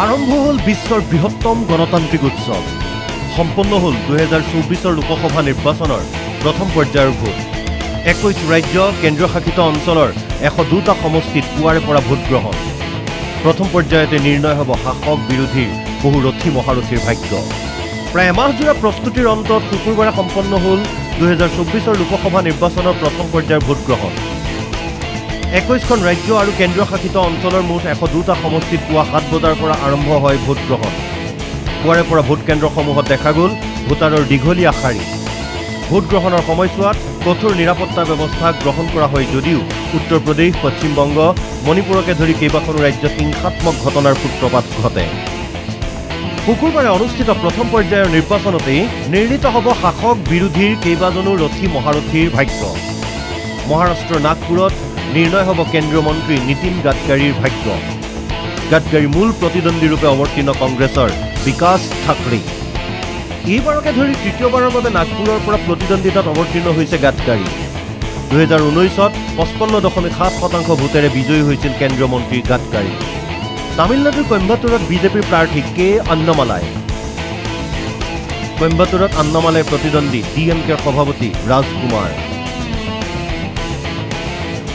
আৰম্ভ হল বিশ্বৰ বৃহত্তম গণতান্ত্ৰিক উৎসৱ সম্পন্ন হল 2024 লোকসভা নিৰ্বাচনৰ প্ৰথম পৰ্যায়ৰ ভোট 21 ৰাজ্য কেন্দ্ৰীয় শাসিত অঞ্চলৰ 102টা সমষ্টিত পুৱাৰে পৰা ভোট গ্ৰহণ প্ৰথম পৰ্যায়তে নিৰ্ণয় হ'ব শাসক বিৰোধীৰ বহু ৰথী মহাৰথীৰ ভাগ্য প্ৰায় এমাহজোৰা প্ৰস্তুতিৰ অন্তত শুকুৰবাৰে সম্পন্ন হল 2024 লোকসভা নিৰ্বাচনৰ প্ৰথম পৰ্যায়ৰ ভোট গ্ৰহণ 21খন ৰাজ্য আৰু কেন্দ্ৰীয় শাসিত অঞ্চলৰ মুঠ 102টা সমষ্টিত পুৱা 7 বজাৰ পৰা আৰম্ভ হয় ভোট গ্ৰহণ পুৱাৰে পৰা ভোট কেন্দ্ৰসমূহত দেখা গ'ল ভোটাৰৰ দীঘলীয়া শাৰী ভোট গ্ৰহণৰ সময়ছোৱাত কঠোৰ নিৰাপত্তা ব্যৱস্থা গ্ৰহণ কৰা হয় যদিও উত্তৰ প্ৰদেশ পশ্চিম বংগ মণিপুৰকে ধৰি কেইবাখনো ৰাজ্যত হিংসাত্মক ঘটনাৰ সূত্ৰপাত ঘটে শুকুৰবাৰে অনুষ্ঠিত প্ৰথম পৰ্যায়ৰ নিৰ্বাচনতেই নিৰ্ণিত হ'ব শাসক বিৰোধীৰ কেইবাজনো ৰথী মহাৰথীৰ ভাগ্য মহাৰাষ্ট্ৰৰ নাগপুৰত নিৰ্ণয় হ'ব কেন্দ্ৰীয় মন্ত্ৰী নীতিন গাডকাৰীৰ ভাগ্য গাডকাৰী মূল প্ৰতিদ্বন্দ্বীৰূপে অৱতীৰ্ণ কংগ্ৰেছৰ বিকাশ ঠাকৰে এইবাৰকে ধৰি তৃতীয়বাৰৰ বাবে নাগপুৰৰ পৰা প্ৰতিদ্বন্দ্বিতাত অৱতীৰ্ণ হৈছে গাডকাৰী 2019ত 55.7% ভোটেৰে বিজয়ী হৈছিল কেন্দ্ৰীয় মন্ত্ৰী গাডকাৰী তামিলনাডুৰ কইম্বাটুৰত বিজেপিৰ প্ৰাৰ্থী কে আন্নামালাই কইম্বাটুৰত আন্নামালাইৰ প্ৰতিদ্বন্দ্বী ডিএমকেৰ সভাপতি ৰাজকুমাৰ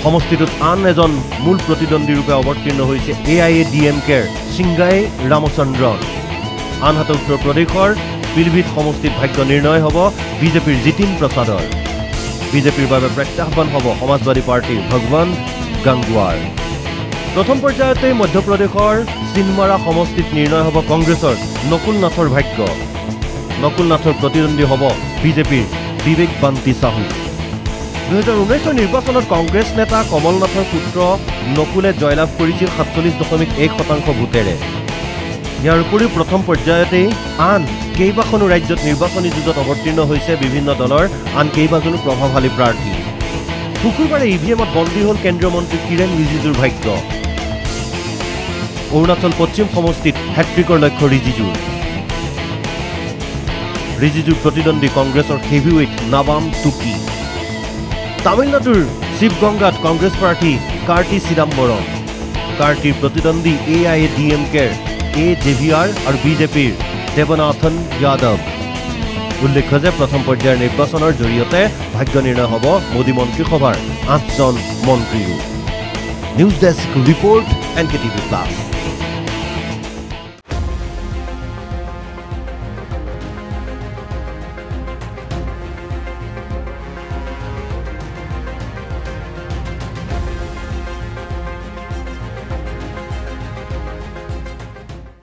সমষ্টিটোত আন এজন মূল প্ৰতিদ্বন্দ্বীৰূপে অৱতীৰ্ণ হৈছে এআইএডিএমকেৰ সিংগাই ৰামচন্দ্ৰন আনহাতে উত্তৰ প্ৰদেশৰ পিলভিত সমষ্টিত ভাগ্য নিৰ্ণয় হ'ব বিজেপিৰ জিতিন প্ৰসাদৰ বিজেপিৰ বাবে প্ৰত্যাহ্বান হ'ব সমাজবাদী পাৰ্টীৰ ভগৱন্ত গাংগুৱাৰ প্ৰথম পৰ্যায়তে মধ্যপ্ৰদেশৰ চিনমাৰা সমষ্টিত নিৰ্ণয় হ'ব কংগ্ৰেছৰ নকুল নাথৰ ভাগ্য নকুল নাথৰ প্ৰতিদ্বন্দ্বী হ'ব বিজেপিৰ বিবেক বান্তি সাহু 2019 নিৰ্বাচনত কংগ্ৰেছ নেতা কমল নাথৰ পুত্ৰ নকুলে জয়লাভ কৰিছিল 47.1% ভোটেৰে ইয়াৰ উপৰিও প্ৰথম পৰ্যায়তে আন কেইবাখনো ৰাজ্যত নিৰ্বাচনী যুঁজত অৱতীৰ্ণ হৈছে বিভিন্ন দলৰ আন কেইবাজনো প্ৰভাৱশালী প্ৰাৰ্থী শুকুৰবাৰে ইভিএমত বন্দী হ'ল কেন্দ্ৰীয় মন্ত্ৰী কিৰেণ ৰিজিজুৰ ভাগ্য অৰুণাচল পশ্চিম সমষ্টিত হেট্ৰিকৰ লক্ষ্য ৰিজিজুৰ প্ৰতিদ্বন্দ্বী কংগ্ৰেছৰ হেভিৱেইট নাবাম টুকি তামিলনাডুৰ শিৱগংগাত কংগ্ৰেছ প্ৰাৰ্থী কাৰ্তি চিদাম্বৰম কাৰ্তিৰ প্ৰতিদ্বন্দ্বী এআইএডিএমকেৰ এ জেভিআৰ আৰু বিজেপিৰ দেৱনাথন যাদৱ উল্লেখ্য যে প্ৰথম পৰ্যায়ৰ নিৰ্বাচনৰ জৰিয়তে ভাগ্য নিৰ্ণয় হ'ব মোদী মন্ত্ৰীসভাৰ 8জন মন্ত্ৰীৰো নিউজ ডেস্ক ৰিপৰ্ট NKTV+